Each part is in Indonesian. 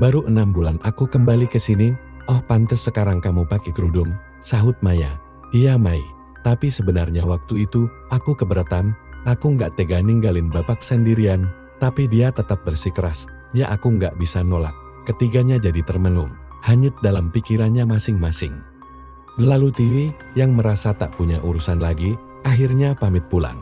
Baru 6 bulan aku kembali ke sini. Oh pantes sekarang kamu pakai kerudung, sahut Maya. Iya Mai, tapi sebenarnya waktu itu aku keberatan. Aku nggak tega ninggalin bapak sendirian, tapi dia tetap bersikeras. Ya aku nggak bisa nolak. Ketiganya jadi termenung, hanyut dalam pikirannya masing-masing. Lalu Tiwi yang merasa tak punya urusan lagi, akhirnya pamit pulang.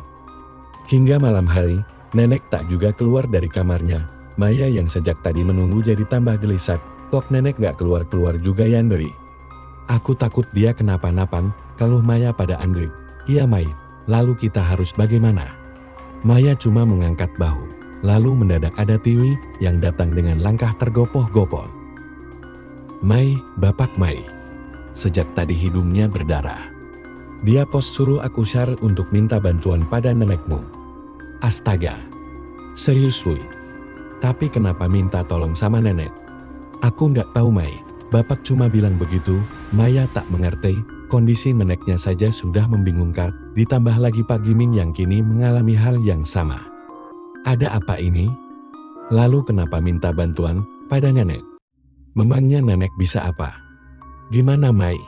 Hingga malam hari, nenek tak juga keluar dari kamarnya. Maya yang sejak tadi menunggu jadi tambah gelisah. Kok nenek gak keluar-keluar juga ya Andri? Aku takut dia kenapa-napan, kalau Maya pada Andri. Iya Mai, lalu kita harus bagaimana? Maya cuma mengangkat bahu. Lalu mendadak ada Tiwi yang datang dengan langkah tergopoh-gopoh. Mai, Bapak Mai. Sejak tadi hidungnya berdarah. Dia pos suruh aku syar untuk minta bantuan pada nenekmu. Astaga. Serius Wui? Tapi kenapa minta tolong sama nenek? Aku nggak tahu Mai, bapak cuma bilang begitu. Maya tak mengerti, kondisi neneknya saja sudah membingungkan, ditambah lagi Pak Gimin yang kini mengalami hal yang sama. Ada apa ini? Lalu kenapa minta bantuan pada nenek? Memangnya nenek bisa apa? Gimana Mai?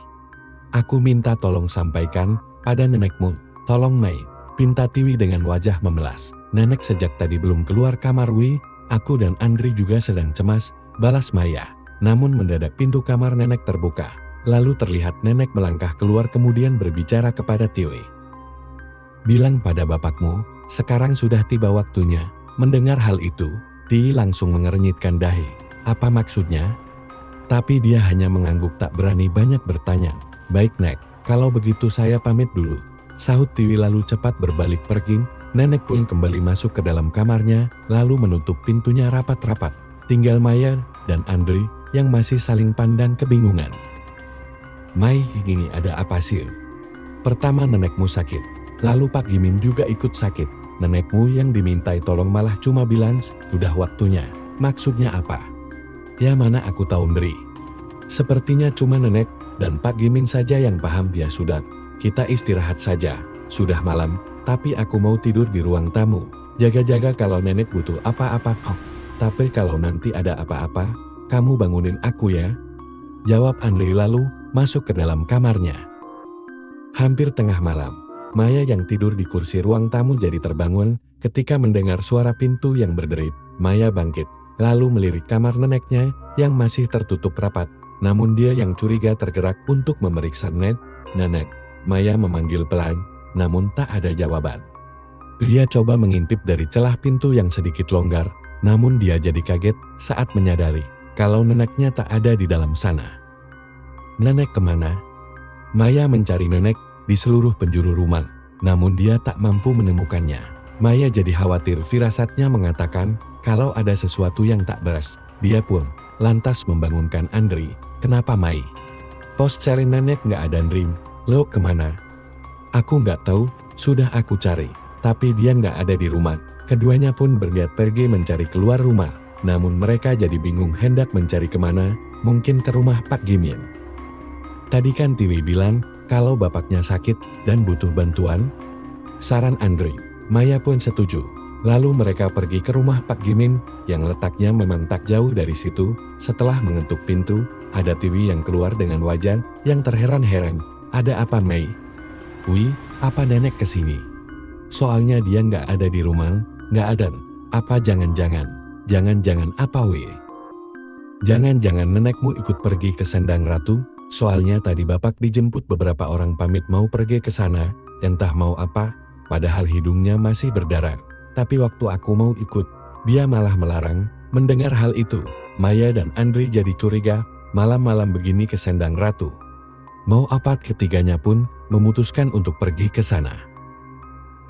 Aku minta tolong sampaikan pada nenekmu. Tolong Mai, pinta Tiwi dengan wajah memelas. Nenek sejak tadi belum keluar kamar Wi, aku dan Andri juga sedang cemas. Balas Maya, namun mendadak pintu kamar nenek terbuka. Lalu terlihat nenek melangkah keluar kemudian berbicara kepada Tiwi. Bilang pada bapakmu, sekarang sudah tiba waktunya. Mendengar hal itu, Tiwi langsung mengernyitkan dahi. Apa maksudnya? Tapi dia hanya mengangguk tak berani banyak bertanya. Baik Nek, kalau begitu saya pamit dulu. Sahut Tiwi lalu cepat berbalik pergi. Nenek pun kembali masuk ke dalam kamarnya, lalu menutup pintunya rapat-rapat. Tinggal Maya dan Andri yang masih saling pandang kebingungan. Mai, ini ada apa sih? Pertama nenekmu sakit, lalu Pak Gimin juga ikut sakit. Nenekmu yang dimintai tolong malah cuma bilang, sudah waktunya. Maksudnya apa? Ya mana aku tahu Andri. Sepertinya cuma nenek dan Pak Gimin saja yang paham. Ya sudah, kita istirahat saja. Sudah malam, tapi aku mau tidur di ruang tamu. Jaga-jaga kalau nenek butuh apa-apa. Oh. Tapi kalau nanti ada apa-apa, kamu bangunin aku ya. Jawab Andri lalu masuk ke dalam kamarnya. Hampir tengah malam, Maya yang tidur di kursi ruang tamu jadi terbangun ketika mendengar suara pintu yang berderit. Maya bangkit, lalu melirik kamar neneknya yang masih tertutup rapat. Namun dia yang curiga tergerak untuk memeriksa nenek. Maya memanggil pelan, namun tak ada jawaban. Dia coba mengintip dari celah pintu yang sedikit longgar. Namun dia jadi kaget saat menyadari kalau neneknya tak ada di dalam sana. Nenek kemana? Maya mencari nenek di seluruh penjuru rumah, namun dia tak mampu menemukannya. Maya jadi khawatir, firasatnya mengatakan kalau ada sesuatu yang tak beres. Dia pun lantas membangunkan Andri. Kenapa Mai? Pos cari nenek nggak ada Andri. Lo kemana? Aku nggak tahu, sudah aku cari, tapi dia nggak ada di rumah. Keduanya pun berniat pergi mencari keluar rumah, namun mereka jadi bingung hendak mencari kemana, mungkin ke rumah Pak Gimin. Tadi kan Tiwi bilang kalau bapaknya sakit dan butuh bantuan. Saran Andri, Maya pun setuju. Lalu mereka pergi ke rumah Pak Gimin yang letaknya memang tak jauh dari situ. Setelah mengetuk pintu, ada Tiwi yang keluar dengan wajah yang terheran-heran. Ada apa Mei? Wi, apa nenek kesini? Soalnya dia nggak ada di rumah. Nggak ada. Apa jangan-jangan apa Wi? Jangan-jangan nenekmu ikut pergi ke Sandang Ratu? Soalnya tadi bapak dijemput beberapa orang pamit mau pergi ke sana, entah mau apa, padahal hidungnya masih berdarah. Tapi waktu aku mau ikut, dia malah melarang. Mendengar hal itu, Maya dan Andri jadi curiga, malam-malam begini ke Sandang Ratu. Mau apa? Ketiganya pun memutuskan untuk pergi ke sana.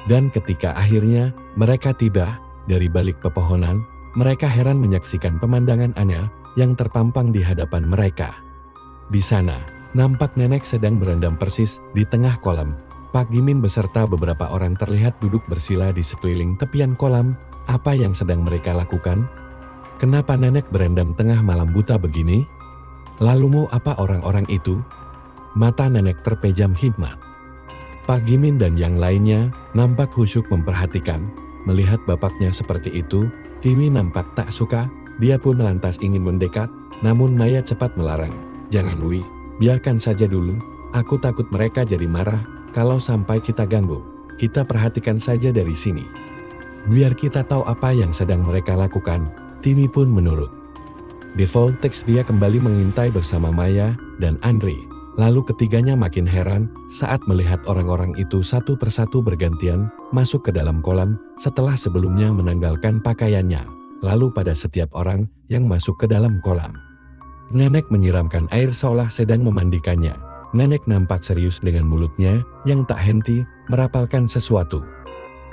Dan ketika akhirnya mereka tiba dari balik pepohonan, mereka heran menyaksikan pemandangan aneh yang terpampang di hadapan mereka. Di sana, nampak nenek sedang berendam persis di tengah kolam. Pak Gimin beserta beberapa orang terlihat duduk bersila di sekeliling tepian kolam. Apa yang sedang mereka lakukan? Kenapa nenek berendam tengah malam buta begini? Lalu mau apa orang-orang itu? Mata nenek terpejam hikmat. Pak Gimin dan yang lainnya nampak khusyuk memperhatikan. Melihat bapaknya seperti itu, Tiwi nampak tak suka, dia pun lantas ingin mendekat, namun Maya cepat melarang. Jangan Wi, biarkan saja dulu, aku takut mereka jadi marah, kalau sampai kita ganggu. Kita perhatikan saja dari sini. Biar kita tahu apa yang sedang mereka lakukan. Tiwi pun menurut. Di Voltex dia kembali mengintai bersama Maya dan Andri. Lalu ketiganya makin heran saat melihat orang-orang itu satu persatu bergantian masuk ke dalam kolam setelah sebelumnya menanggalkan pakaiannya. Lalu pada setiap orang yang masuk ke dalam kolam, Nenek menyiramkan air seolah sedang memandikannya. Nenek nampak serius dengan mulutnya yang tak henti merapalkan sesuatu.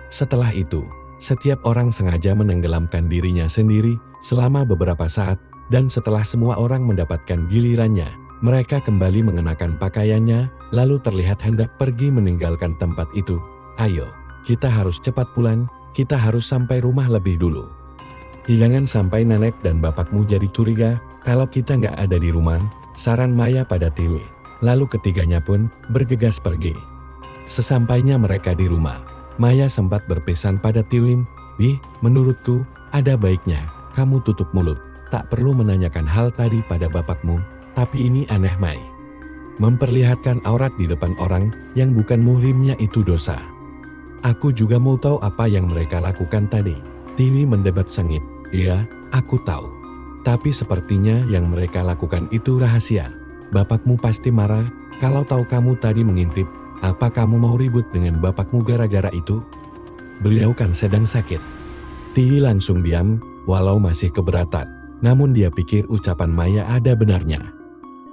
Setelah itu, setiap orang sengaja menenggelamkan dirinya sendiri selama beberapa saat, dan setelah semua orang mendapatkan gilirannya, mereka kembali mengenakan pakaiannya, lalu terlihat hendak pergi meninggalkan tempat itu. Ayo, kita harus cepat pulang, kita harus sampai rumah lebih dulu. Jangan sampai nenek dan bapakmu jadi curiga kalau kita nggak ada di rumah, saran Maya pada Tiwi. Lalu ketiganya pun bergegas pergi. Sesampainya mereka di rumah, Maya sempat berpesan pada Tiwin, "Wih, menurutku, ada baiknya kamu tutup mulut, tak perlu menanyakan hal tadi pada bapakmu. Tapi ini aneh Mai. Memperlihatkan aurat di depan orang yang bukan muhrimnya itu dosa. Aku juga mau tahu apa yang mereka lakukan tadi." Tiwi mendebat sengit, "Iya, aku tahu. Tapi sepertinya yang mereka lakukan itu rahasia. Bapakmu pasti marah kalau tahu kamu tadi mengintip. Apa kamu mau ribut dengan bapakmu gara-gara itu? Beliau kan sedang sakit." Tiwi langsung diam, walau masih keberatan. Namun dia pikir ucapan Maya ada benarnya.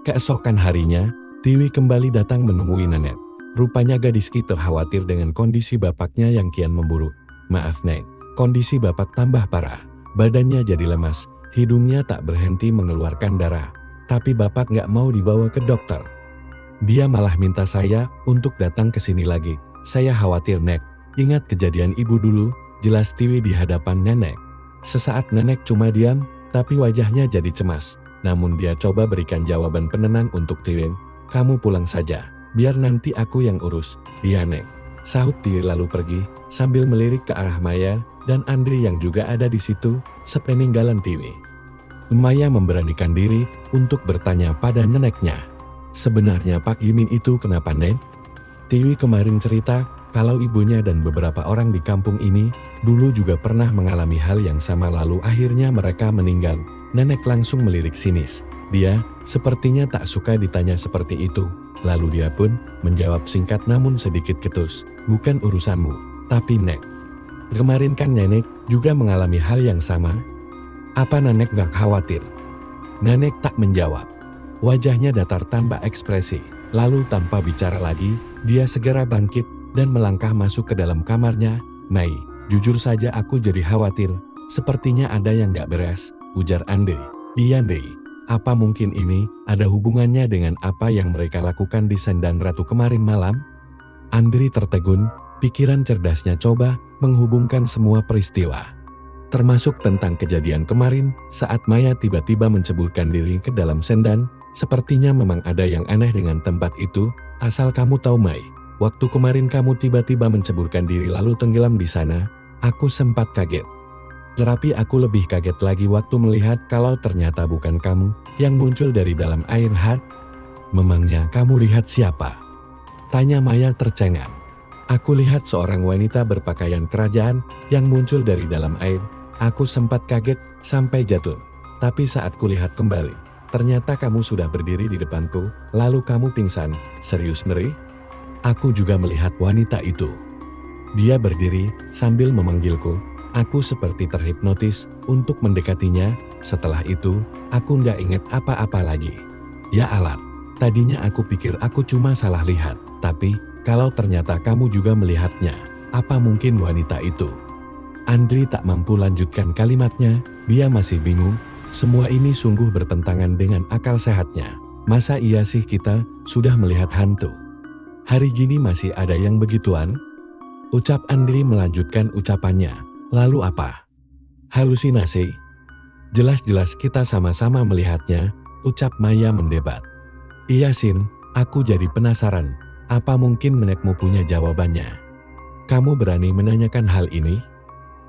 Keesokan harinya, Tiwi kembali datang menemui nenek. Rupanya gadis itu khawatir dengan kondisi bapaknya yang kian memburuk. "Maaf Nek, kondisi bapak tambah parah. Badannya jadi lemas, hidungnya tak berhenti mengeluarkan darah. Tapi bapak nggak mau dibawa ke dokter. Dia malah minta saya untuk datang ke sini lagi. Saya khawatir Nek." "Ingat kejadian ibu dulu," jelas Tiwi di hadapan nenek. Sesaat nenek cuma diam, tapi wajahnya jadi cemas. Namun dia coba berikan jawaban penenang untuk Tiwi. "Kamu pulang saja, biar nanti aku yang urus." "Iya Nek," sahut Tiwi lalu pergi, sambil melirik ke arah Maya dan Andri yang juga ada di situ, sepeninggalan Tiwi. Maya memberanikan diri untuk bertanya pada neneknya, "Sebenarnya Pak Yimin itu kenapa Nek?" Tiwi kemarin cerita kalau ibunya dan beberapa orang di kampung ini dulu juga pernah mengalami hal yang sama, lalu akhirnya mereka meninggal. Nenek langsung melirik sinis. Dia sepertinya tak suka ditanya seperti itu. Lalu dia pun menjawab singkat namun sedikit ketus, "Bukan urusanmu." "Tapi Nek, kemarin kan nenek juga mengalami hal yang sama. Apa nenek gak khawatir?" Nenek tak menjawab. Wajahnya datar tanpa ekspresi. Lalu tanpa bicara lagi, dia segera bangkit dan melangkah masuk ke dalam kamarnya. "Mai, jujur saja aku jadi khawatir. Sepertinya ada yang gak beres," ujar Andri. "Iya Ndei, apa mungkin ini ada hubungannya dengan apa yang mereka lakukan di Sendang Ratu kemarin malam?" Andri tertegun, pikiran cerdasnya coba menghubungkan semua peristiwa. Termasuk tentang kejadian kemarin saat Maya tiba-tiba menceburkan diri ke dalam Sendang. Sepertinya memang ada yang aneh dengan tempat itu. "Asal kamu tahu Mai, waktu kemarin kamu tiba-tiba menceburkan diri lalu tenggelam di sana, aku sempat kaget. Tetapi aku lebih kaget lagi waktu melihat kalau ternyata bukan kamu yang muncul dari dalam air." "Memangnya kamu lihat siapa?" tanya Maya tercengang. "Aku lihat seorang wanita berpakaian kerajaan yang muncul dari dalam air. Aku sempat kaget sampai jatuh. Tapi saat kulihat kembali, ternyata kamu sudah berdiri di depanku, lalu kamu pingsan." "Serius Neri?" "Aku juga melihat wanita itu. Dia berdiri sambil memanggilku. Aku seperti terhipnotis untuk mendekatinya. Setelah itu, aku nggak ingat apa-apa lagi." "Ya alat, tadinya aku pikir aku cuma salah lihat. Tapi, kalau ternyata kamu juga melihatnya, apa mungkin wanita itu?" Andri tak mampu lanjutkan kalimatnya, dia masih bingung. Semua ini sungguh bertentangan dengan akal sehatnya. Masa iya sih kita sudah melihat hantu? Hari gini masih ada yang begituan? Ucap Andri melanjutkan ucapannya. "Lalu apa? Halusinasi? Jelas-jelas kita sama-sama melihatnya," ucap Maya mendebat. "Iya Sin, aku jadi penasaran. Apa mungkin nenekmu punya jawabannya? Kamu berani menanyakan hal ini?"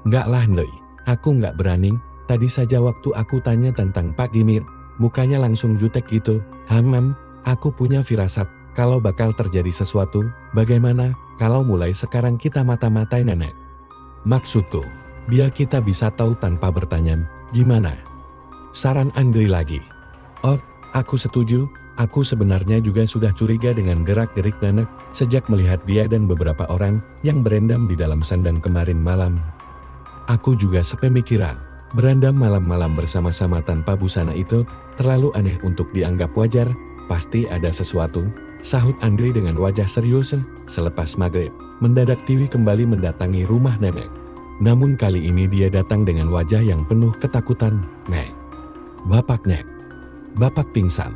"Enggak lah Ndei, Aku nggak berani, tadi saja waktu aku tanya tentang Pak Gimin, mukanya langsung jutek gitu. Aku punya firasat, kalau bakal terjadi sesuatu, bagaimana kalau mulai sekarang kita mata-matain nenek? Maksudku, biar kita bisa tahu tanpa bertanya, gimana? Saran Andri lagi. Oh, aku setuju, aku sebenarnya juga sudah curiga dengan gerak-gerik nenek, sejak melihat dia dan beberapa orang yang berendam di dalam sandang kemarin malam. Aku juga sepemikiran, berendam malam-malam bersama-sama tanpa busana itu, terlalu aneh untuk dianggap wajar, pasti ada sesuatu, sahut Andri dengan wajah serius. Selepas maghrib, mendadak Tiwi kembali mendatangi rumah nenek. Namun kali ini dia datang dengan wajah yang penuh ketakutan. Nek, Bapak pingsan.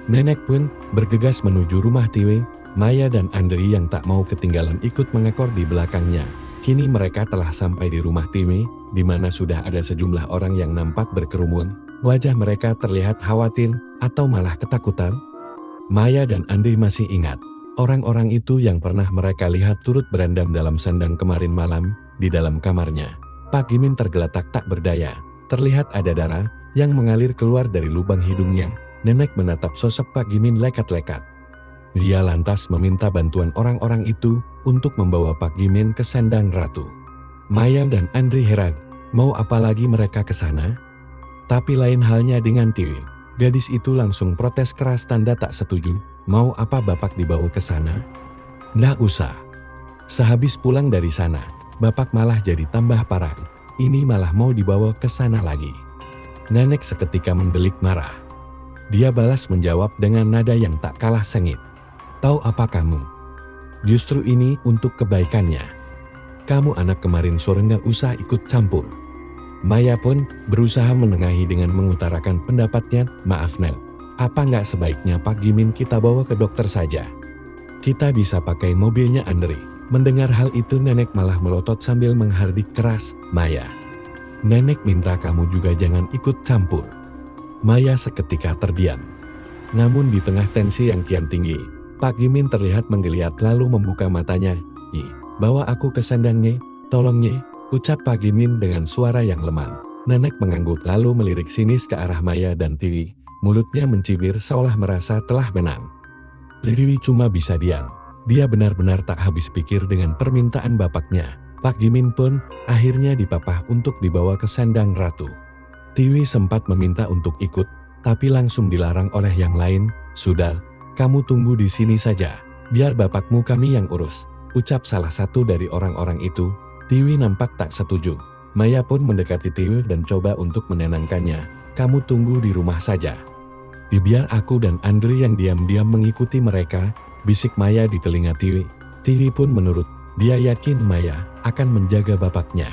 Nenek pun bergegas menuju rumah Tiwi. Maya dan Andri yang tak mau ketinggalan ikut mengekor di belakangnya. Kini mereka telah sampai di rumah Tiwi, di mana sudah ada sejumlah orang yang nampak berkerumun. Wajah mereka terlihat khawatir atau malah ketakutan. Maya dan Andri masih ingat, orang-orang itu yang pernah mereka lihat turut berendam dalam sandang kemarin malam, di dalam kamarnya. Pak Gimin tergeletak tak berdaya, terlihat ada darah yang mengalir keluar dari lubang hidungnya. Nenek menatap sosok Pak Gimin lekat-lekat. Dia lantas meminta bantuan orang-orang itu untuk membawa Pak Gimin ke sandang ratu. Maya dan Andri heran, mau apa lagi mereka ke sana? Tapi lain halnya dengan Tiwi. Gadis itu langsung protes keras tanda tak setuju. Mau apa Bapak dibawa ke sana? Nggak usah. Sehabis pulang dari sana, Bapak malah jadi tambah parah. Ini malah mau dibawa ke sana lagi. Nenek seketika mendelik marah. Dia balas menjawab dengan nada yang tak kalah sengit. Tahu apa kamu? Justru ini untuk kebaikannya. Kamu anak kemarin sore nggak usah ikut campur. Maya pun berusaha menengahi dengan mengutarakan pendapatnya. Maaf Nel, apa nggak sebaiknya Pak Gimin kita bawa ke dokter saja? Kita bisa pakai mobilnya Andri. Mendengar hal itu nenek malah melotot sambil menghardik keras. Maya, nenek minta kamu juga jangan ikut campur. Maya seketika terdiam. Namun di tengah tensi yang kian tinggi, Pak Gimin terlihat menggeliat lalu membuka matanya. Bawa aku ke sandangnya, tolongnya, ucap Pak Gimin dengan suara yang lemah. Nenek mengangguk lalu melirik sinis ke arah Maya dan Tiwi. Mulutnya mencibir seolah merasa telah menang. Tiwi cuma bisa diam. Dia benar-benar tak habis pikir dengan permintaan bapaknya. Pak Gimin pun akhirnya dipapah untuk dibawa ke sandang ratu. Tiwi sempat meminta untuk ikut, tapi langsung dilarang oleh yang lain. Sudah, kamu tunggu di sini saja, biar bapakmu kami yang urus, ucap salah satu dari orang-orang itu. Tiwi nampak tak setuju. Maya pun mendekati Tiwi dan coba untuk menenangkannya. Kamu tunggu di rumah saja. Biar aku dan Andri yang diam-diam mengikuti mereka, bisik Maya di telinga Tiwi. Tiwi pun menurut. Dia yakin Maya akan menjaga bapaknya.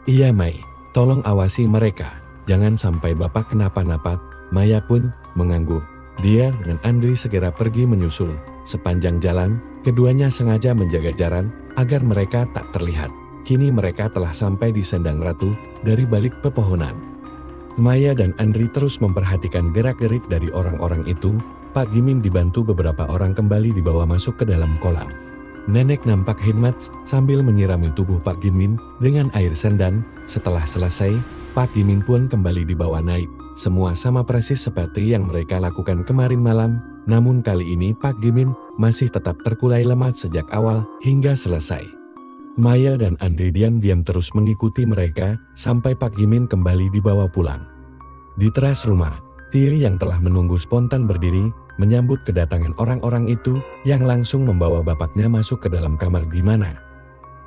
Iya Mai, tolong awasi mereka. Jangan sampai bapak kenapa-napa. Maya pun mengangguk. Dia dan Andri segera pergi menyusul. Sepanjang jalan, keduanya sengaja menjaga jarak agar mereka tak terlihat. Kini mereka telah sampai di sandang ratu dari balik pepohonan. Maya dan Andri terus memperhatikan gerak-gerik dari orang-orang itu. Pak Gimin dibantu beberapa orang kembali dibawa masuk ke dalam kolam. Nenek nampak hikmat sambil menyirami tubuh Pak Gimin dengan air sendan. Setelah selesai, Pak Gimin pun kembali dibawa naik. Semua sama persis seperti yang mereka lakukan kemarin malam. Namun kali ini Pak Gimin masih tetap terkulai lemah sejak awal hingga selesai. Maya dan Andri diam-diam terus mengikuti mereka sampai Pak Gimin kembali dibawa pulang. Di teras rumah, Tiwi yang telah menunggu spontan berdiri menyambut kedatangan orang-orang itu yang langsung membawa bapaknya masuk ke dalam kamar. Di mana?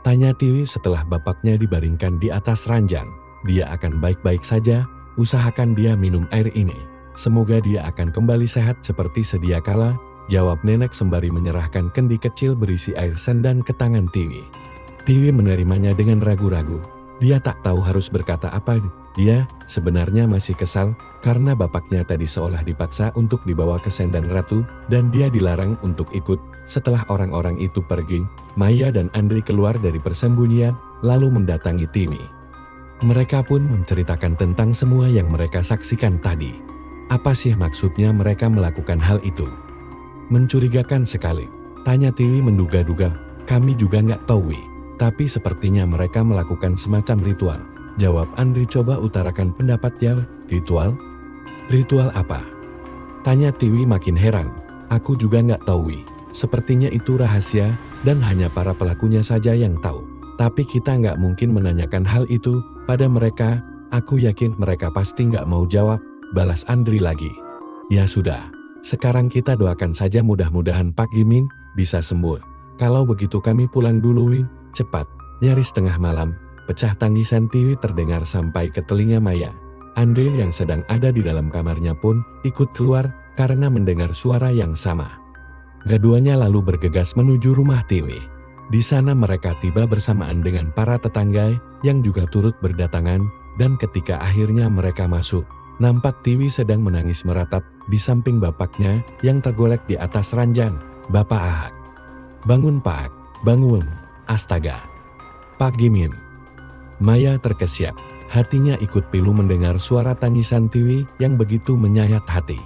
Tanya Tiwi setelah bapaknya dibaringkan di atas ranjang. Dia akan baik-baik saja, usahakan dia minum air ini. Semoga dia akan kembali sehat seperti sedia kala, jawab nenek sembari menyerahkan kendi kecil berisi air sendan ke tangan Tiwi. Tiwi menerimanya dengan ragu-ragu. Dia tak tahu harus berkata apa. Dia sebenarnya masih kesal karena bapaknya tadi seolah dipaksa untuk dibawa ke sandang ratu dan dia dilarang untuk ikut. Setelah orang-orang itu pergi, Maya dan Andri keluar dari persembunyian lalu mendatangi Tiwi. Mereka pun menceritakan tentang semua yang mereka saksikan tadi. Apa sih maksudnya mereka melakukan hal itu? Mencurigakan sekali, tanya Tiwi menduga-duga. Kami juga nggak tahu, tapi sepertinya mereka melakukan semacam ritual. Jawab Andri. Coba utarakan pendapat ya. Ritual? Ritual apa? Tanya Tiwi makin heran. Aku juga nggak tahu Wi. Sepertinya itu rahasia dan hanya para pelakunya saja yang tahu. Tapi kita nggak mungkin menanyakan hal itu pada mereka. Aku yakin mereka pasti nggak mau jawab, balas Andri lagi. Ya sudah, sekarang kita doakan saja mudah-mudahan Pak Gimin bisa sembuh. Kalau begitu kami pulang dulu Wi. Cepat. Nyaris tengah malam, pecah tangisan Tiwi terdengar sampai ke telinga Maya. Andri yang sedang ada di dalam kamarnya pun ikut keluar karena mendengar suara yang sama. Keduanya lalu bergegas menuju rumah Tiwi. Di sana mereka tiba bersamaan dengan para tetangga yang juga turut berdatangan, dan ketika akhirnya mereka masuk, nampak Tiwi sedang menangis meratap di samping bapaknya yang tergolek di atas ranjang. Bapak Ahak. Bangun Pak, bangun. Astaga. Pak Gimin. Maya terkesiap. Hatinya ikut pilu mendengar suara tangisan Tiwi yang begitu menyayat hati.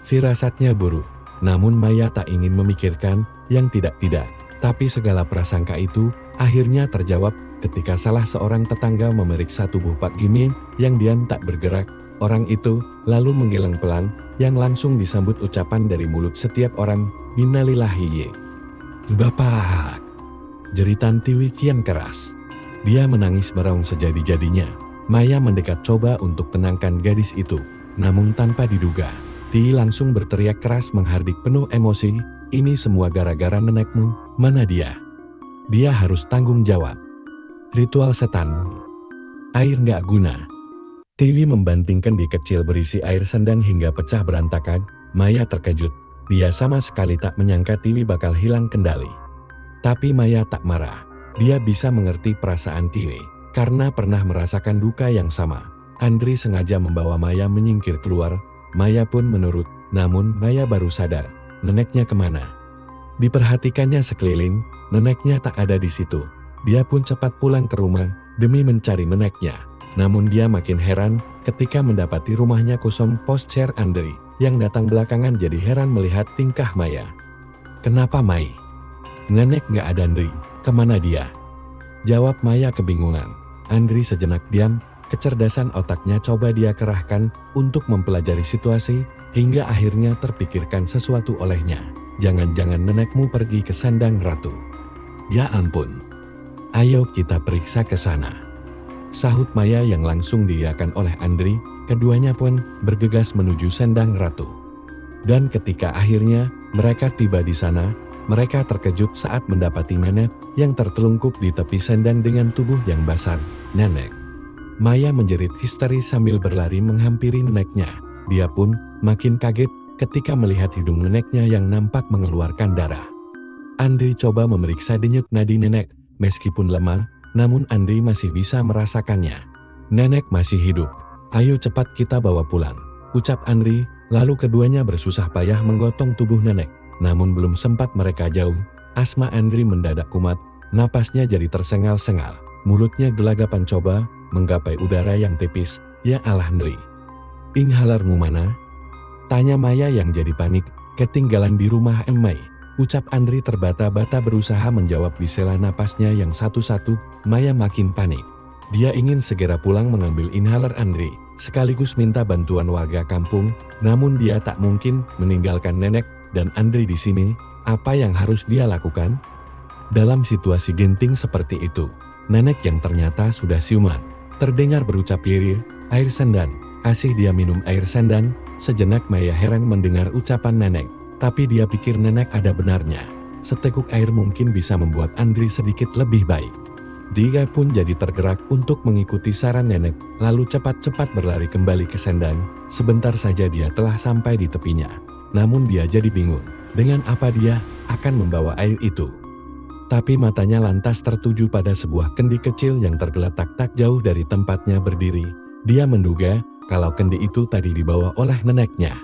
Firasatnya buruk, namun Maya tak ingin memikirkan yang tidak-tidak. Tapi segala prasangka itu akhirnya terjawab ketika salah seorang tetangga memeriksa tubuh Pak Gimin yang diam tak bergerak. Orang itu lalu menggeleng pelan yang langsung disambut ucapan dari mulut setiap orang, Innalillahi. Bapak. Jeritan Tiwi kian keras. Dia menangis meraung sejadi-jadinya. Maya mendekat coba untuk tenangkan gadis itu, namun tanpa diduga, Tiwi langsung berteriak keras menghardik penuh emosi, ini semua gara-gara nenekmu, mana dia? Dia harus tanggung jawab. Ritual setan. Air nggak guna. Tiwi membantingkan di kecil berisi air sendang hingga pecah berantakan. Maya terkejut, dia sama sekali tak menyangka Tiwi bakal hilang kendali. Tapi Maya tak marah, dia bisa mengerti perasaan Tiwi. Karena pernah merasakan duka yang sama, Andri sengaja membawa Maya menyingkir keluar. Maya pun menurut, namun Maya baru sadar, neneknya kemana? Diperhatikannya sekeliling, neneknya tak ada di situ. Dia pun cepat pulang ke rumah demi mencari neneknya. Namun dia makin heran ketika mendapati rumahnya kosong. Poscer Andri yang datang belakangan jadi heran melihat tingkah Maya. Kenapa Mai? Nenek nggak ada Andri, kemana dia? Jawab Maya kebingungan. Andri sejenak diam, kecerdasan otaknya coba dia kerahkan untuk mempelajari situasi, hingga akhirnya terpikirkan sesuatu olehnya. Jangan-jangan nenekmu pergi ke sandang ratu. Ya ampun. Ayo kita periksa ke sana. Sahut Maya yang langsung diiyakan oleh Andri. Keduanya pun bergegas menuju sandang ratu. Dan ketika akhirnya mereka tiba di sana, mereka terkejut saat mendapati nenek yang tertelungkup di tepi sandang dengan tubuh yang basah. Nenek. Maya menjerit histeris sambil berlari menghampiri neneknya. Dia pun makin kaget ketika melihat hidung neneknya yang nampak mengeluarkan darah. Andri coba memeriksa denyut nadi nenek. Meskipun lemah, namun Andri masih bisa merasakannya. Nenek masih hidup. Ayo cepat kita bawa pulang, ucap Andri. Lalu keduanya bersusah payah menggotong tubuh nenek. Namun belum sempat mereka jauh, asma Andri mendadak kumat, napasnya jadi tersengal-sengal. Mulutnya gelagapan coba menggapai udara yang tipis. Ya Allah Andri. Inhalermu mana? Tanya Maya yang jadi panik. Ketinggalan di rumah Mai, ucap Andri terbata-bata berusaha menjawab di sela napasnya yang satu-satu. Maya makin panik. Dia ingin segera pulang mengambil inhaler Andri, sekaligus minta bantuan warga kampung. Namun dia tak mungkin meninggalkan nenek dan Andri di sini. Apa yang harus dia lakukan? Dalam situasi genting seperti itu, nenek yang ternyata sudah siuman, terdengar berucap lirir, air sandan. Asih dia minum air sandan. Sejenak Maya heran mendengar ucapan nenek, tapi dia pikir nenek ada benarnya. Seteguk air mungkin bisa membuat Andri sedikit lebih baik. Dia pun jadi tergerak untuk mengikuti saran nenek, lalu cepat-cepat berlari kembali ke sandan. Sebentar saja dia telah sampai di tepinya. Namun dia jadi bingung, dengan apa dia akan membawa air itu. Tapi matanya lantas tertuju pada sebuah kendi kecil yang tergeletak tak jauh dari tempatnya berdiri. Dia menduga kalau kendi itu tadi dibawa oleh neneknya.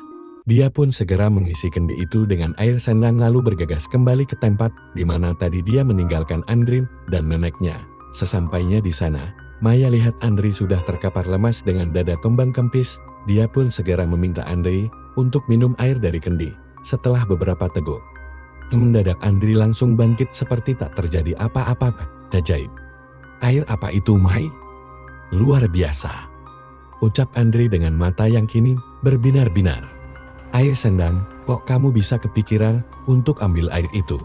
Dia pun segera mengisi kendi itu dengan air sandan lalu bergegas kembali ke tempat di mana tadi dia meninggalkan Andri dan neneknya. Sesampainya di sana, Maya lihat Andri sudah terkapar lemas dengan dada kembang kempis. Dia pun segera meminta Andri untuk minum air dari kendi. Setelah beberapa teguk, mendadak Andri langsung bangkit seperti tak terjadi apa-apa. Ajaib. Air apa itu, Mai? Luar biasa, ucap Andri dengan mata yang kini berbinar-binar. Air Sendang, kok kamu bisa kepikiran untuk ambil air itu?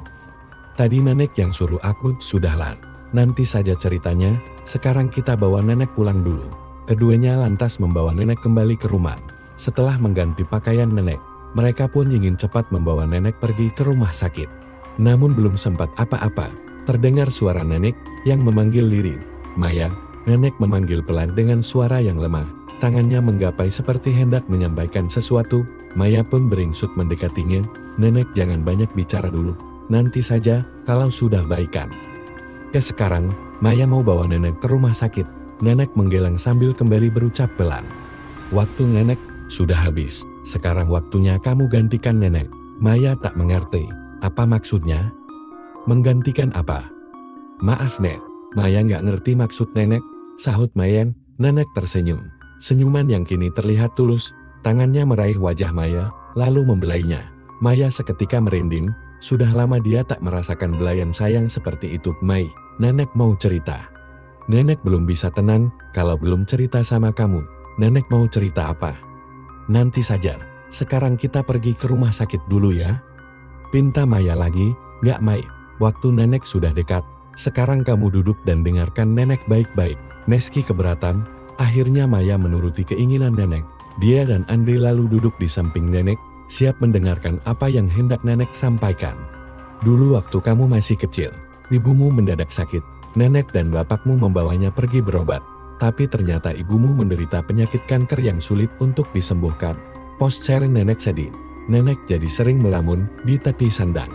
Tadi nenek yang suruh aku. Sudahlah, nanti saja ceritanya, sekarang kita bawa nenek pulang dulu. Keduanya lantas membawa nenek kembali ke rumah. Setelah mengganti pakaian nenek, mereka pun ingin cepat membawa nenek pergi ke rumah sakit. Namun belum sempat apa-apa, terdengar suara nenek yang memanggil lirih. Maya. Nenek memanggil pelan dengan suara yang lemah. Tangannya menggapai seperti hendak menyampaikan sesuatu. Maya pun beringsut mendekatinya. Nenek, jangan banyak bicara dulu. Nanti saja, kalau sudah baikan. Sekarang, Maya mau bawa nenek ke rumah sakit. Nenek menggeleng sambil kembali berucap pelan. Waktu nenek sudah habis. Sekarang waktunya kamu gantikan nenek. Maya tak mengerti. Apa maksudnya? Menggantikan apa? Maaf Nek, Maya nggak ngerti maksud nenek, sahut Maya. Nenek tersenyum. Senyuman yang kini terlihat tulus. Tangannya meraih wajah Maya, lalu membelainya. Maya seketika merinding. Sudah lama dia tak merasakan belayan sayang seperti itu. Mai, nenek mau cerita. Nenek belum bisa tenang kalau belum cerita sama kamu. Nenek mau cerita apa? Nanti saja. Sekarang kita pergi ke rumah sakit dulu ya. Pinta Maya lagi. Nggak Mai, waktu nenek sudah dekat. Sekarang kamu duduk dan dengarkan nenek baik-baik. Meski keberatan, akhirnya Maya menuruti keinginan nenek. Dia dan Andri lalu duduk di samping nenek, siap mendengarkan apa yang hendak nenek sampaikan. Dulu waktu kamu masih kecil, ibumu mendadak sakit. Nenek dan bapakmu membawanya pergi berobat. Tapi ternyata ibumu menderita penyakit kanker yang sulit untuk disembuhkan. Postur nenek sedih. Nenek jadi sering melamun di tepi sandang.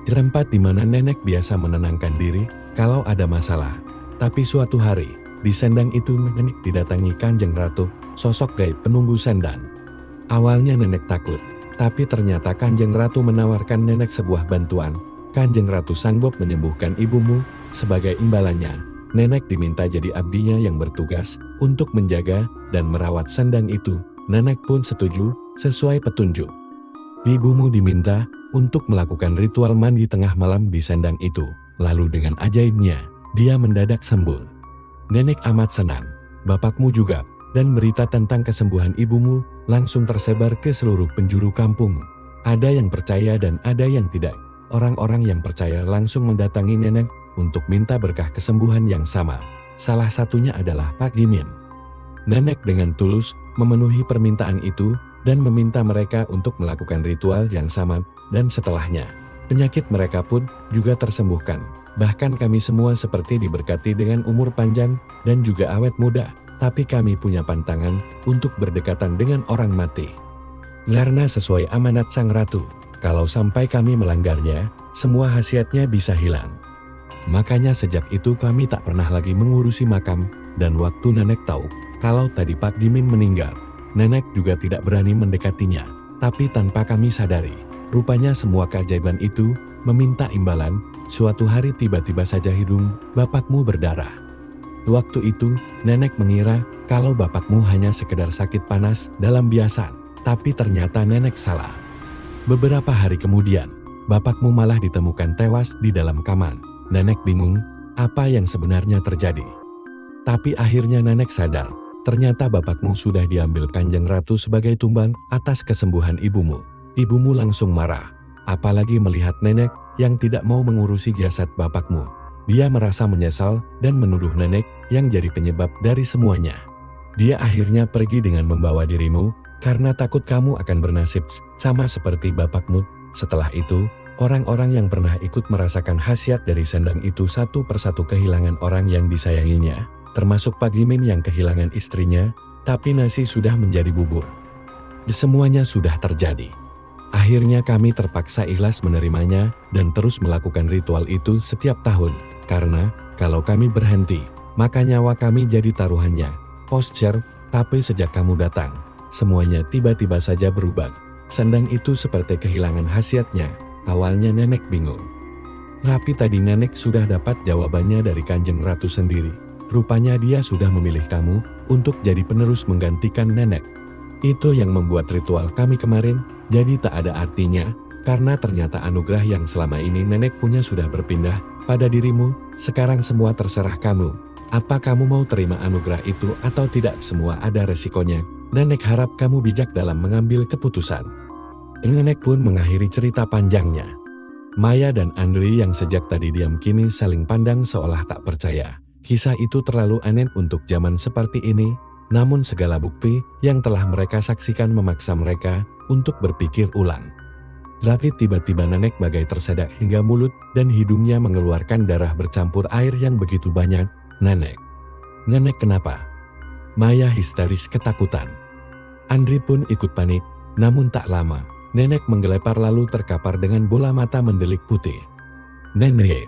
Di tempat di mana nenek biasa menenangkan diri kalau ada masalah. Tapi suatu hari, di sandang itu nenek didatangi Kanjeng Ratu, sosok gaib penunggu sandang. Awalnya nenek takut. Tapi ternyata Kanjeng Ratu menawarkan nenek sebuah bantuan. Kanjeng Ratu sanggup menyembuhkan ibumu. Sebagai imbalannya, nenek diminta jadi abdinya yang bertugas untuk menjaga dan merawat sandang itu. Nenek pun setuju, sesuai petunjuk. Ibumu diminta untuk melakukan ritual mandi tengah malam di sandang itu. Lalu dengan ajaibnya, dia mendadak sembuh. Nenek amat senang. Bapakmu juga. Dan berita tentang kesembuhan ibumu langsung tersebar ke seluruh penjuru kampung. Ada yang percaya dan ada yang tidak. Orang-orang yang percaya langsung mendatangi nenek untuk minta berkah kesembuhan yang sama. Salah satunya adalah Pak Gimin. Nenek dengan tulus memenuhi permintaan itu dan meminta mereka untuk melakukan ritual yang sama, dan setelahnya, penyakit mereka pun juga tersembuhkan. Bahkan kami semua seperti diberkati dengan umur panjang dan juga awet muda. Tapi kami punya pantangan untuk berdekatan dengan orang mati. Karena sesuai amanat Sang Ratu, kalau sampai kami melanggarnya, semua khasiatnya bisa hilang. Makanya sejak itu kami tak pernah lagi mengurusi makam, dan waktu nenek tahu kalau tadi Pak Gimin meninggal, nenek juga tidak berani mendekatinya. Tapi tanpa kami sadari, rupanya semua keajaiban itu meminta imbalan. Suatu hari tiba-tiba saja hidung bapakmu berdarah. Waktu itu, nenek mengira kalau bapakmu hanya sekedar sakit panas dalam biasa, tapi ternyata nenek salah. Beberapa hari kemudian, bapakmu malah ditemukan tewas di dalam kamar. Nenek bingung, apa yang sebenarnya terjadi. Tapi akhirnya nenek sadar, ternyata bapakmu sudah diambil Kanjeng Ratu sebagai tumbang atas kesembuhan ibumu. Ibumu langsung marah, apalagi melihat nenek yang tidak mau mengurusi jasad bapakmu. Dia merasa menyesal dan menuduh nenek yang jadi penyebab dari semuanya. Dia akhirnya pergi dengan membawa dirimu, karena takut kamu akan bernasib sama seperti bapakmu. Setelah itu, orang-orang yang pernah ikut merasakan khasiat dari sandang itu satu persatu kehilangan orang yang disayanginya, termasuk Pak Gimin yang kehilangan istrinya, tapi nasi sudah menjadi bubur. Semuanya sudah terjadi. Akhirnya kami terpaksa ikhlas menerimanya dan terus melakukan ritual itu setiap tahun. Karena, kalau kami berhenti, maka nyawa kami jadi taruhannya. Postur, tapi sejak kamu datang, semuanya tiba-tiba saja berubah. Sandang itu seperti kehilangan khasiatnya. Awalnya nenek bingung. Tapi tadi nenek sudah dapat jawabannya dari Kanjeng Ratu sendiri. Rupanya dia sudah memilih kamu untuk jadi penerus menggantikan nenek. Itu yang membuat ritual kami kemarin jadi tak ada artinya, karena ternyata anugerah yang selama ini nenek punya sudah berpindah pada dirimu. Sekarang semua terserah kamu. Apa kamu mau terima anugerah itu atau tidak? Semua ada resikonya. Nenek harap kamu bijak dalam mengambil keputusan. Nenek pun mengakhiri cerita panjangnya. Maya dan Andri yang sejak tadi diam kini saling pandang seolah tak percaya. Kisah itu terlalu aneh untuk zaman seperti ini, namun segala bukti yang telah mereka saksikan memaksa mereka untuk berpikir ulang. Tapi tiba-tiba nenek bagai tersedak hingga mulut dan hidungnya mengeluarkan darah bercampur air yang begitu banyak. Nenek kenapa? Maya histeris ketakutan. Andri pun ikut panik, namun tak lama. Nenek menggelepar lalu terkapar dengan bola mata mendelik putih. Nenek!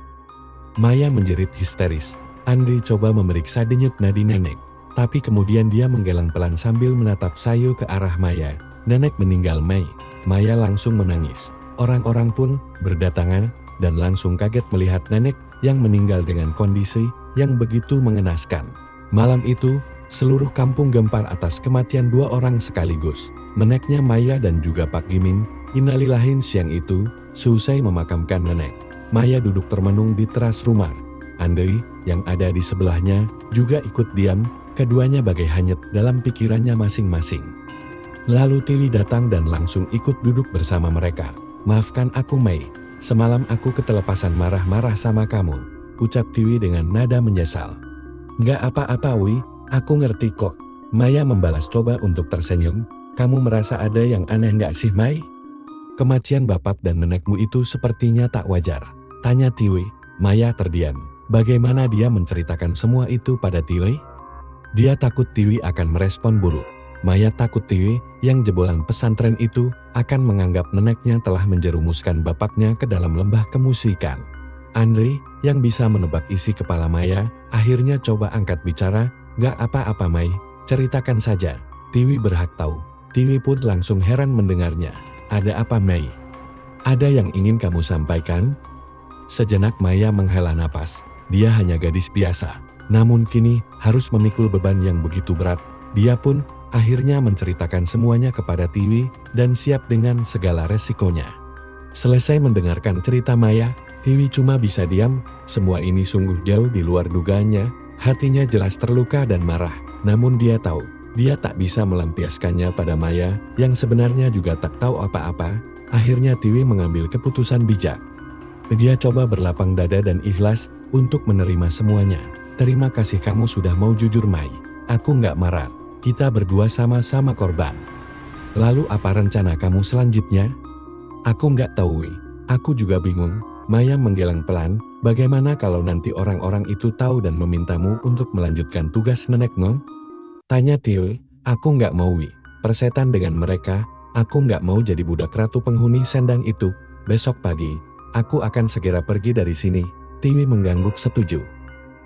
Maya menjerit histeris. Andri coba memeriksa denyut nadi nenek. Tapi kemudian dia menggeleng pelan sambil menatap sayu ke arah Maya. Nenek meninggal, Mei. Maya langsung menangis. Orang-orang pun berdatangan dan langsung kaget melihat nenek yang meninggal dengan kondisi yang begitu mengenaskan. Malam itu, seluruh kampung gempar atas kematian dua orang sekaligus. Neneknya Maya dan juga Pak Gimin. Innalillahi. Siang itu, seusai memakamkan nenek, Maya duduk termenung di teras rumah. Andri, yang ada di sebelahnya, juga ikut diam. Keduanya bagai hanyut dalam pikirannya masing-masing. Lalu Tiwi datang dan langsung ikut duduk bersama mereka. Maafkan aku, Mei. Semalam aku ketelepasan marah-marah sama kamu, ucap Tiwi dengan nada menyesal. Nggak apa-apa, Wi. Aku ngerti kok. Maya membalas coba untuk tersenyum. Kamu merasa ada yang aneh nggak sih, Mai? Kematian bapak dan nenekmu itu sepertinya tak wajar, tanya Tiwi. Maya terdiam. Bagaimana dia menceritakan semua itu pada Tiwi? Dia takut Tiwi akan merespon buruk. Maya takut Tiwi yang jebolan pesantren itu akan menganggap neneknya telah menjerumuskan bapaknya ke dalam lembah kemusikan. Andri yang bisa menebak isi kepala Maya akhirnya coba angkat bicara. Gak apa-apa, Mai, ceritakan saja. Tiwi berhak tahu. Tiwi pun langsung heran mendengarnya. Ada apa, Mei? Ada yang ingin kamu sampaikan? Sejenak Maya menghela napas. Dia hanya gadis biasa, namun kini harus memikul beban yang begitu berat. Dia pun akhirnya menceritakan semuanya kepada Tiwi dan siap dengan segala resikonya. Selesai mendengarkan cerita Maya, Tiwi cuma bisa diam. Semua ini sungguh jauh di luar dugaannya. Hatinya jelas terluka dan marah, namun dia tahu dia tak bisa melampiaskannya pada Maya yang sebenarnya juga tak tahu apa-apa. Akhirnya Tiwi mengambil keputusan bijak. Dia coba berlapang dada dan ikhlas untuk menerima semuanya. Terima kasih kamu sudah mau jujur, Mai. Aku nggak marah. Kita berdua sama-sama korban. Lalu apa rencana kamu selanjutnya? Aku nggak tahu, Wi. Aku juga bingung. Maya menggeleng pelan. Bagaimana kalau nanti orang-orang itu tahu dan memintamu untuk melanjutkan tugas nenekmu? Tanya Tiwi. Aku nggak mau, Wi. Persetan dengan mereka. Aku nggak mau jadi budak ratu penghuni sendang itu. Besok pagi, aku akan segera pergi dari sini. Tiwi mengangguk setuju.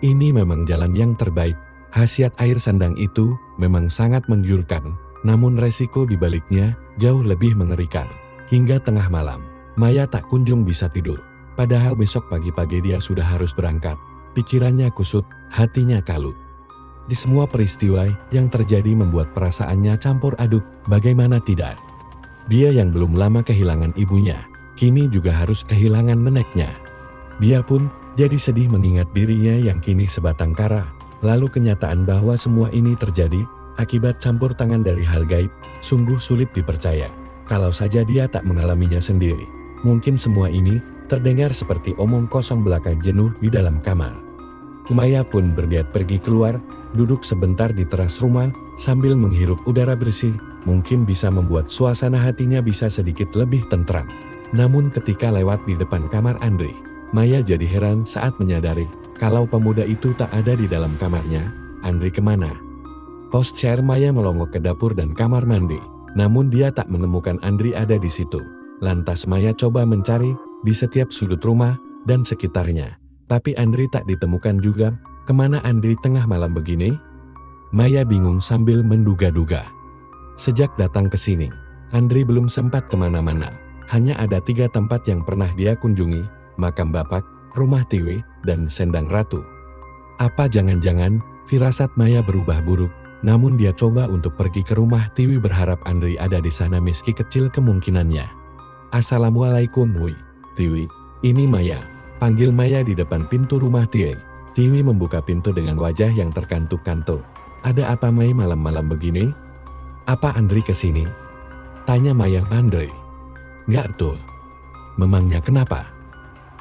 Ini memang jalan yang terbaik. Khasiat air sandang itu memang sangat menggiurkan, namun resiko di baliknya jauh lebih mengerikan. Hingga tengah malam, Maya tak kunjung bisa tidur. Padahal besok pagi-pagi dia sudah harus berangkat. Pikirannya kusut, hatinya kalut. Di semua peristiwa yang terjadi membuat perasaannya campur aduk. Bagaimana tidak? Dia yang belum lama kehilangan ibunya, kini juga harus kehilangan neneknya. Dia pun jadi sedih mengingat dirinya yang kini sebatang kara. Lalu kenyataan bahwa semua ini terjadi akibat campur tangan dari hal gaib, sungguh sulit dipercaya. Kalau saja dia tak mengalaminya sendiri, mungkin semua ini terdengar seperti omong kosong belaka jenuh di dalam kamar. Maya pun berniat pergi keluar, duduk sebentar di teras rumah sambil menghirup udara bersih, mungkin bisa membuat suasana hatinya bisa sedikit lebih tentram. Namun ketika lewat di depan kamar Andri, Maya jadi heran saat menyadari kalau pemuda itu tak ada di dalam kamarnya. Andri kemana? Posture Maya melongok ke dapur dan kamar mandi, namun dia tak menemukan Andri ada di situ. Lantas Maya coba mencari di setiap sudut rumah dan sekitarnya, tapi Andri tak ditemukan juga. Kemana Andri tengah malam begini? Maya bingung sambil menduga-duga. Sejak datang ke sini, Andri belum sempat kemana-mana. Hanya ada 3 tempat yang pernah dia kunjungi, makam bapak, rumah Tiwi, dan sendang ratu. Apa jangan-jangan firasat Maya berubah buruk? Namun dia coba untuk pergi ke rumah Tiwi berharap Andri ada di sana meski kecil kemungkinannya. Assalamualaikum, Wi. Tiwi, ini Maya. Panggil Maya di depan pintu rumah Tiwi. Tiwi membuka pintu dengan wajah yang terkantuk-kantuk. Ada apa Mai malam-malam begini? Apa Andri kesini? Tanya Maya Andre. Nggak tuh. Memangnya kenapa?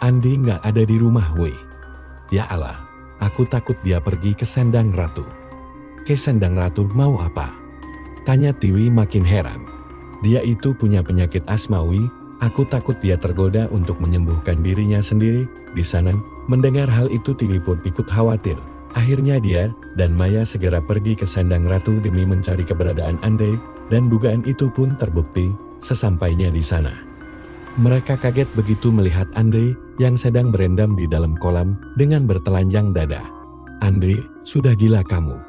Andi nggak ada di rumah weh. Ya Allah, aku takut dia pergi ke Sandang Ratu. Ke Sandang Ratu mau apa? Tanya Tiwi makin heran. Dia itu punya penyakit asmawi, aku takut dia tergoda untuk menyembuhkan dirinya sendiri di sana. Mendengar hal itu Tiwi pun ikut khawatir. Akhirnya dia dan Maya segera pergi ke Sandang Ratu demi mencari keberadaan Andre, dan dugaan itu pun terbukti sesampainya di sana. Mereka kaget begitu melihat Andre yang sedang berendam di dalam kolam dengan bertelanjang dada. Andre, sudah gila kamu.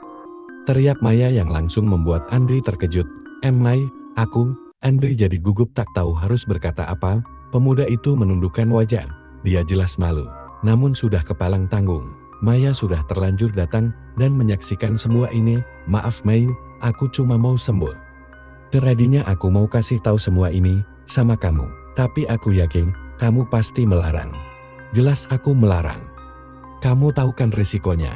Teriak Maya yang langsung membuat Andre terkejut. Mai, aku, Andre jadi gugup tak tahu harus berkata apa. Pemuda itu menundukkan wajah. Dia jelas malu. Namun sudah kepalang tanggung. Maya sudah terlanjur datang dan menyaksikan semua ini. Maaf Mai, aku cuma mau sembuh. Teradinya aku mau kasih tahu semua ini sama kamu. Tapi aku yakin kamu pasti melarang. Jelas aku melarang. Kamu tahu kan risikonya?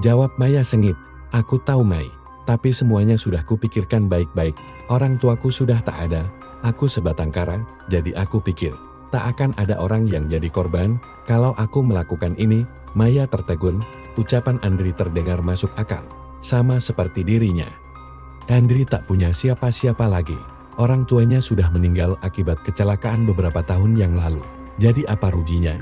Jawab Maya sengit. Aku tahu Mai, tapi semuanya sudah kupikirkan baik-baik. Orang tuaku sudah tak ada. Aku sebatang kara, jadi aku pikir tak akan ada orang yang jadi korban kalau aku melakukan ini. Maya tertegun. Ucapan Andri terdengar masuk akal. Sama seperti dirinya. Andri tak punya siapa-siapa lagi. Orang tuanya sudah meninggal akibat kecelakaan beberapa tahun yang lalu. Jadi apa ruginya?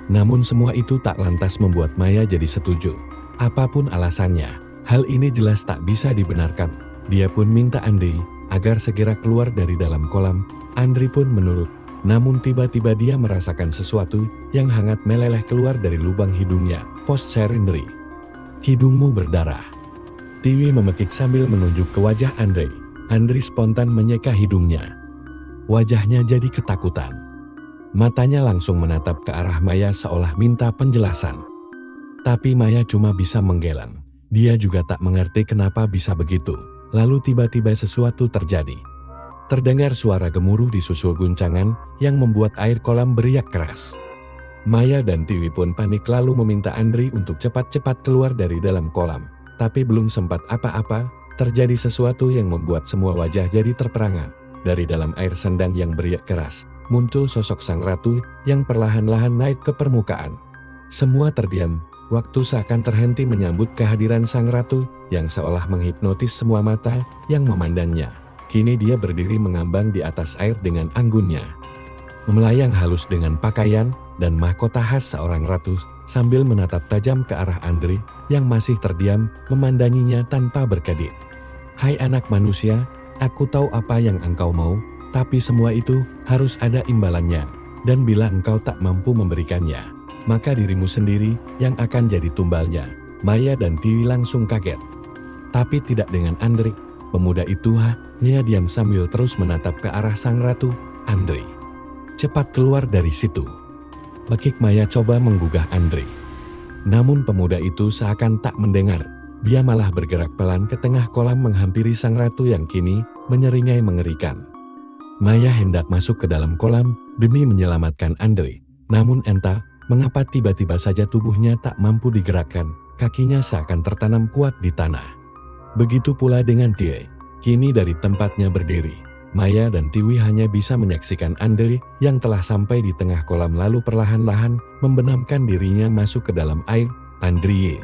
Namun semua itu tak lantas membuat Maya jadi setuju. Apapun alasannya, hal ini jelas tak bisa dibenarkan. Dia pun minta Andri agar segera keluar dari dalam kolam. Andri pun menurut. Namun tiba-tiba dia merasakan sesuatu yang hangat meleleh keluar dari lubang hidungnya. Post surgery. Hidungmu berdarah. Tiwi memekik sambil menunjuk ke wajah Andre. Andri spontan menyeka hidungnya. Wajahnya jadi ketakutan. Matanya langsung menatap ke arah Maya seolah minta penjelasan. Tapi Maya cuma bisa menggeleng. Dia juga tak mengerti kenapa bisa begitu. Lalu tiba-tiba sesuatu terjadi. Terdengar suara gemuruh disusul guncangan yang membuat air kolam beriak keras. Maya dan Tiwi pun panik lalu meminta Andri untuk cepat-cepat keluar dari dalam kolam. Tapi belum sempat apa-apa, terjadi sesuatu yang membuat semua wajah jadi terperangah. Dari dalam air sendang yang beriak keras, muncul sosok sang ratu yang perlahan-lahan naik ke permukaan. Semua terdiam, waktu seakan terhenti menyambut kehadiran sang ratu yang seolah menghipnotis semua mata yang memandangnya. Kini dia berdiri mengambang di atas air dengan anggunnya. Memelayang halus dengan pakaian dan mahkota khas seorang ratu sambil menatap tajam ke arah Andri yang masih terdiam memandanginya tanpa berkedip. Hai anak manusia, aku tahu apa yang engkau mau, tapi semua itu harus ada imbalannya. Dan bila engkau tak mampu memberikannya, maka dirimu sendiri yang akan jadi tumbalnya. Maya dan Tiwi langsung kaget. Tapi tidak dengan Andri. Pemuda itu hanya diam sambil terus menatap ke arah sang ratu. Andri, cepat keluar dari situ. Bekik Maya coba menggugah Andri. Namun pemuda itu seakan tak mendengar. Dia malah bergerak pelan ke tengah kolam menghampiri sang ratu yang kini menyeringai mengerikan. Maya hendak masuk ke dalam kolam demi menyelamatkan Andri. Namun entah mengapa tiba-tiba saja tubuhnya tak mampu digerakkan. Kakinya seakan tertanam kuat di tanah. Begitu pula dengan Tiwi. Kini dari tempatnya berdiri, Maya dan Tiwi hanya bisa menyaksikan Andri yang telah sampai di tengah kolam lalu perlahan-lahan membenamkan dirinya masuk ke dalam air. Andri.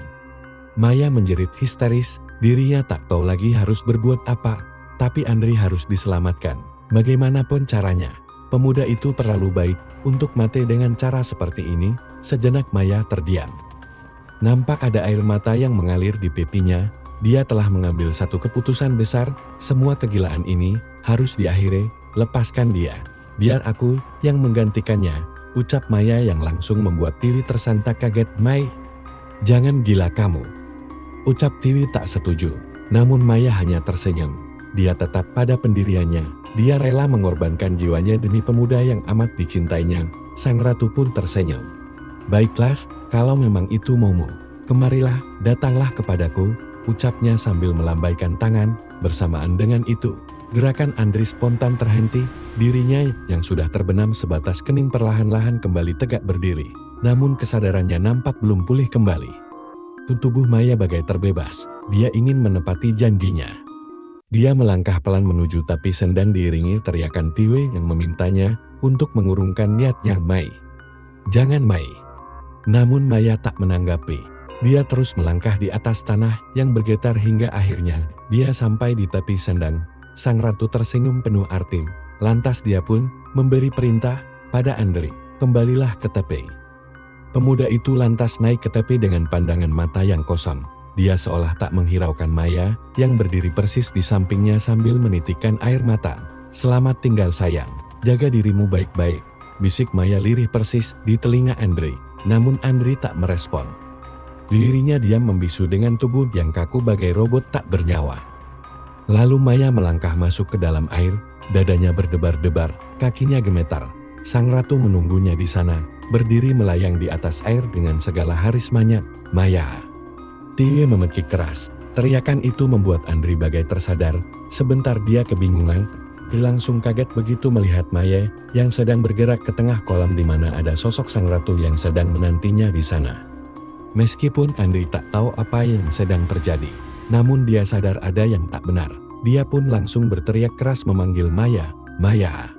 Maya menjerit histeris, dirinya tak tahu lagi harus berbuat apa. Tapi Andri harus diselamatkan. Bagaimanapun caranya, pemuda itu terlalu baik untuk mati dengan cara seperti ini. Sejenak Maya terdiam. Nampak ada air mata yang mengalir di pipinya. Dia telah mengambil satu keputusan besar, semua kegilaan ini harus diakhiri, lepaskan dia. Biar aku yang menggantikannya, ucap Maya yang langsung membuat Tiwi tersantak kaget. Mai, jangan gila kamu. Ucap Tiwi tak setuju, namun Maya hanya tersenyum. Dia tetap pada pendiriannya, dia rela mengorbankan jiwanya demi pemuda yang amat dicintainya. Sang ratu pun tersenyum. Baiklah, kalau memang itu maumu, kemarilah, datanglah kepadaku. Ucapnya sambil melambaikan tangan. Bersamaan dengan itu, gerakan Andri spontan terhenti. Dirinya yang sudah terbenam sebatas kening perlahan-lahan kembali tegak berdiri. namun kesadarannya nampak belum pulih kembali. Tubuh Maya bagai terbebas, dia ingin menepati janjinya. Dia melangkah pelan menuju tepi sendang diiringi teriakan Tiwi yang memintanya untuk mengurungkan niatnya. Mai, jangan Mai. Namun Maya tak menanggapi. Dia terus melangkah di atas tanah yang bergetar hingga akhirnya dia sampai di tepi sendang. Sang ratu tersenyum penuh arti. Lantas dia pun memberi perintah pada Andri, kembalilah ke tepi. Pemuda itu lantas naik ke tepi dengan pandangan mata yang kosong. Dia seolah tak menghiraukan Maya yang berdiri persis di sampingnya sambil menitikkan air mata. Selamat tinggal sayang, jaga dirimu baik-baik, bisik Maya lirih persis di telinga Andri. Namun Andri tak merespon. Dirinya diam membisu dengan tubuh yang kaku bagai robot tak bernyawa. Lalu Maya melangkah masuk ke dalam air, dadanya berdebar-debar, kakinya gemetar. Sang ratu menunggunya di sana, berdiri melayang di atas air dengan segala harismanya. Maya! Tiwi memekik keras. Teriakan itu membuat Andri bagai tersadar. Sebentar dia kebingungan, langsung kaget begitu melihat Maya yang sedang bergerak ke tengah kolam di mana ada sosok sang ratu yang sedang menantinya di sana. Meskipun Andri tak tahu apa yang sedang terjadi, namun dia sadar ada yang tak benar. Dia pun langsung berteriak keras memanggil Maya, Maya.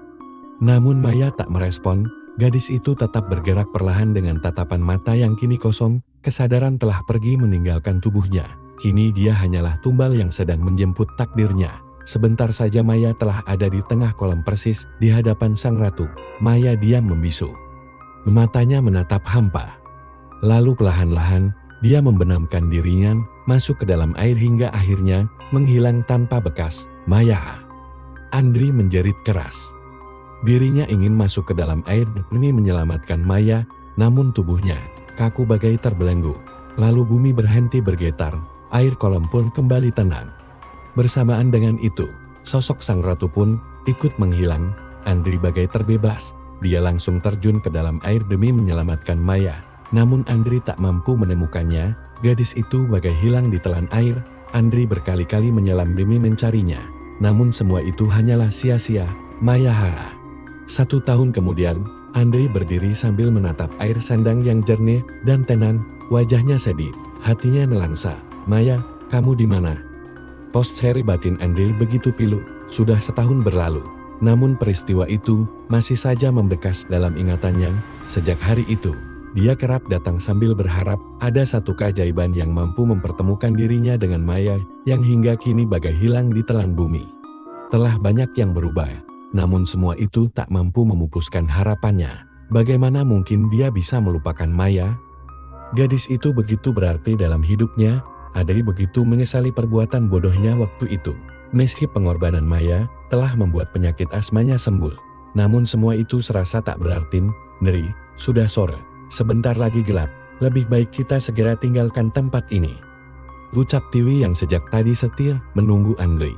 Namun Maya tak merespon. Gadis itu tetap bergerak perlahan dengan tatapan mata yang kini kosong. Kesadaran telah pergi meninggalkan tubuhnya. Kini dia hanyalah tumbal yang sedang menjemput takdirnya. Sebentar saja Maya telah ada di tengah kolam persis di hadapan sang ratu. Maya diam membisu. Matanya menatap hampa. Lalu perlahan-lahan dia membenamkan dirinya masuk ke dalam air hingga akhirnya menghilang tanpa bekas. Maya! Andri menjerit keras. Dirinya ingin masuk ke dalam air demi menyelamatkan Maya, namun tubuhnya kaku bagai terbelenggu. Lalu bumi berhenti bergetar, air kolam pun kembali tenang. Bersamaan dengan itu, sosok sang ratu pun ikut menghilang. Andri bagai terbebas, dia langsung terjun ke dalam air demi menyelamatkan Maya. Namun Andri tak mampu menemukannya, gadis itu bagai hilang di telan air. Andri berkali-kali menyelam demi mencarinya, namun semua itu hanyalah sia-sia. Maya! 1 tahun kemudian, Andri berdiri sambil menatap air sendang yang jernih dan tenang, wajahnya sedih, hatinya nelangsa. Maya, kamu di mana? Post-seri batin Andri begitu pilu, sudah 1 tahun berlalu. Namun peristiwa itu masih saja membekas dalam ingatannya. Sejak hari itu, dia kerap datang sambil berharap ada satu keajaiban yang mampu mempertemukan dirinya dengan Maya yang hingga kini bagai hilang di telan bumi. Telah banyak yang berubah. Namun semua itu tak mampu memupuskan harapannya. Bagaimana mungkin dia bisa melupakan Maya? Gadis itu begitu berarti dalam hidupnya. Andri begitu menyesali perbuatan bodohnya waktu itu. Meski pengorbanan Maya telah membuat penyakit asmanya sembuh, namun semua itu serasa tak berarti. Neri, sudah sore, sebentar lagi gelap. Lebih baik kita segera tinggalkan tempat ini, ucap Tiwi yang sejak tadi setia menunggu Andri.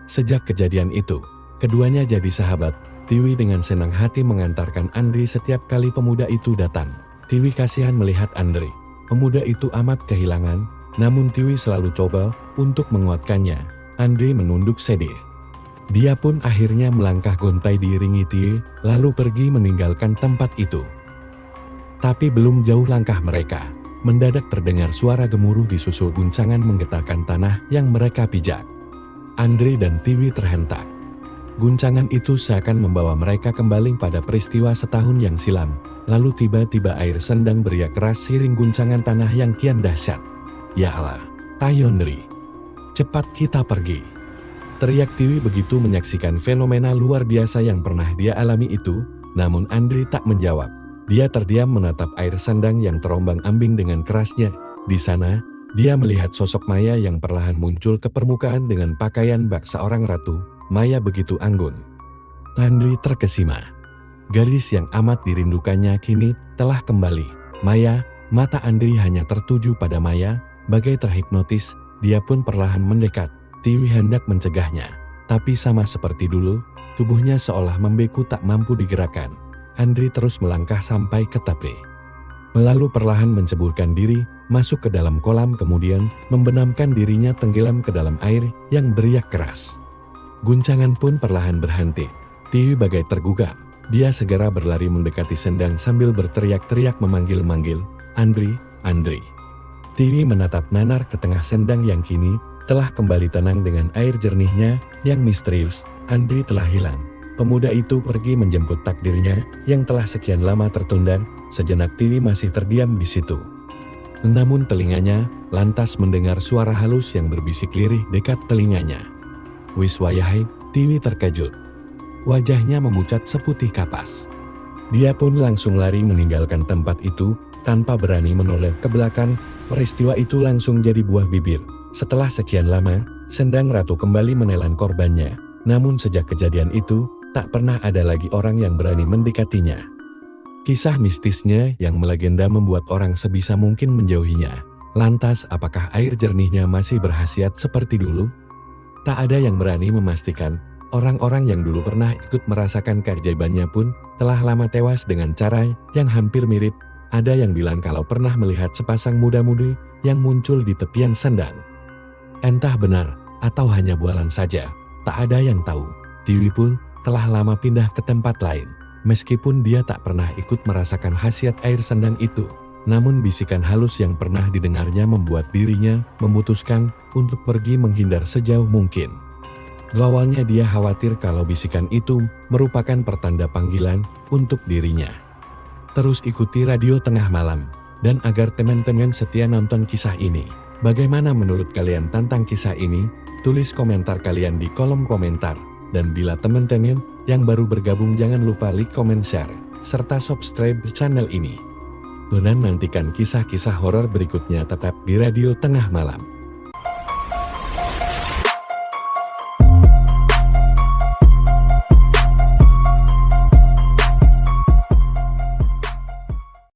Sejak kejadian itu, keduanya jadi sahabat. Tiwi dengan senang hati mengantarkan Andri setiap kali pemuda itu datang. Tiwi kasihan melihat Andri. Pemuda itu amat kehilangan, namun Tiwi selalu coba untuk menguatkannya. Andri menunduk sedih. Dia pun akhirnya melangkah gontai diiringi Tiwi, lalu pergi meninggalkan tempat itu. Tapi belum jauh langkah mereka, mendadak terdengar suara gemuruh disusul guncangan menggetarkan tanah yang mereka pijak. Andri dan Tiwi terhentak. Guncangan itu seakan membawa mereka kembali pada peristiwa 1 tahun yang silam. Lalu tiba-tiba air sendang beriak keras seiring guncangan tanah yang kian dahsyat. Ya Allah, ayo Nri, cepat kita pergi. Teriak Tiwi begitu menyaksikan fenomena luar biasa yang pernah dia alami itu. Namun Andri tak menjawab. Dia terdiam menatap air sendang yang terombang-ambing dengan kerasnya. Di sana, dia melihat sosok Maya yang perlahan muncul ke permukaan dengan pakaian bak seorang ratu. Maya begitu anggun. Andri terkesima. Gadis yang amat dirindukannya kini telah kembali. Maya, mata Andri hanya tertuju pada Maya, bagai terhipnotis. Dia pun perlahan mendekat. Tiwi hendak mencegahnya, tapi sama seperti dulu, tubuhnya seolah membeku tak mampu digerakkan. Andri terus melangkah sampai ke tepi. Lalu perlahan menceburkan diri, masuk ke dalam kolam kemudian membenamkan dirinya tenggelam ke dalam air yang beriak keras. Guncangan pun perlahan berhenti. Tiwi bagai tergugah. Dia segera berlari mendekati Sendang sambil berteriak-teriak memanggil-manggil, "Andri, Andri." Tiwi menatap Nanar ke tengah Sendang yang kini telah kembali tenang dengan air jernihnya yang misterius. Andri telah hilang. Pemuda itu pergi menjemput takdirnya yang telah sekian lama tertunda. Sejenak Tiwi masih terdiam di situ. Namun telinganya lantas mendengar suara halus yang berbisik lirih dekat telinganya. "Wiswayahai," Tiwi terkejut. Wajahnya memucat seputih kapas. Dia pun langsung lari meninggalkan tempat itu tanpa berani menoleh ke belakang. Peristiwa itu langsung jadi buah bibir. Setelah sekian lama, Sendang Ratu kembali menelan korbannya. Namun sejak kejadian itu, tak pernah ada lagi orang yang berani mendekatinya. Kisah mistisnya yang melegenda membuat orang sebisa mungkin menjauhinya. Lantas apakah air jernihnya masih berkhasiat seperti dulu? Tak ada yang berani memastikan. Orang-orang yang dulu pernah ikut merasakan keajaibannya pun telah lama tewas dengan cara yang hampir mirip. Ada yang bilang kalau pernah melihat sepasang muda-mudi yang muncul di tepian Sendang. Entah benar atau hanya bualan saja, tak ada yang tahu. Tiwi pun telah lama pindah ke tempat lain. Meskipun dia tak pernah ikut merasakan khasiat air Sendang itu, namun bisikan halus yang pernah didengarnya membuat dirinya memutuskan untuk pergi menghindar sejauh mungkin. Awalnya dia khawatir kalau bisikan itu merupakan pertanda panggilan untuk dirinya. Terus ikuti Radio Tengah Malam, dan agar teman-teman setia nonton kisah ini. Bagaimana menurut kalian tentang kisah ini? Tulis komentar kalian di kolom komentar. Dan bila teman-teman yang baru bergabung jangan lupa like, comment, share, serta subscribe channel ini. Dan nantikan kisah-kisah horor berikutnya tetap di Radio Tengah Malam.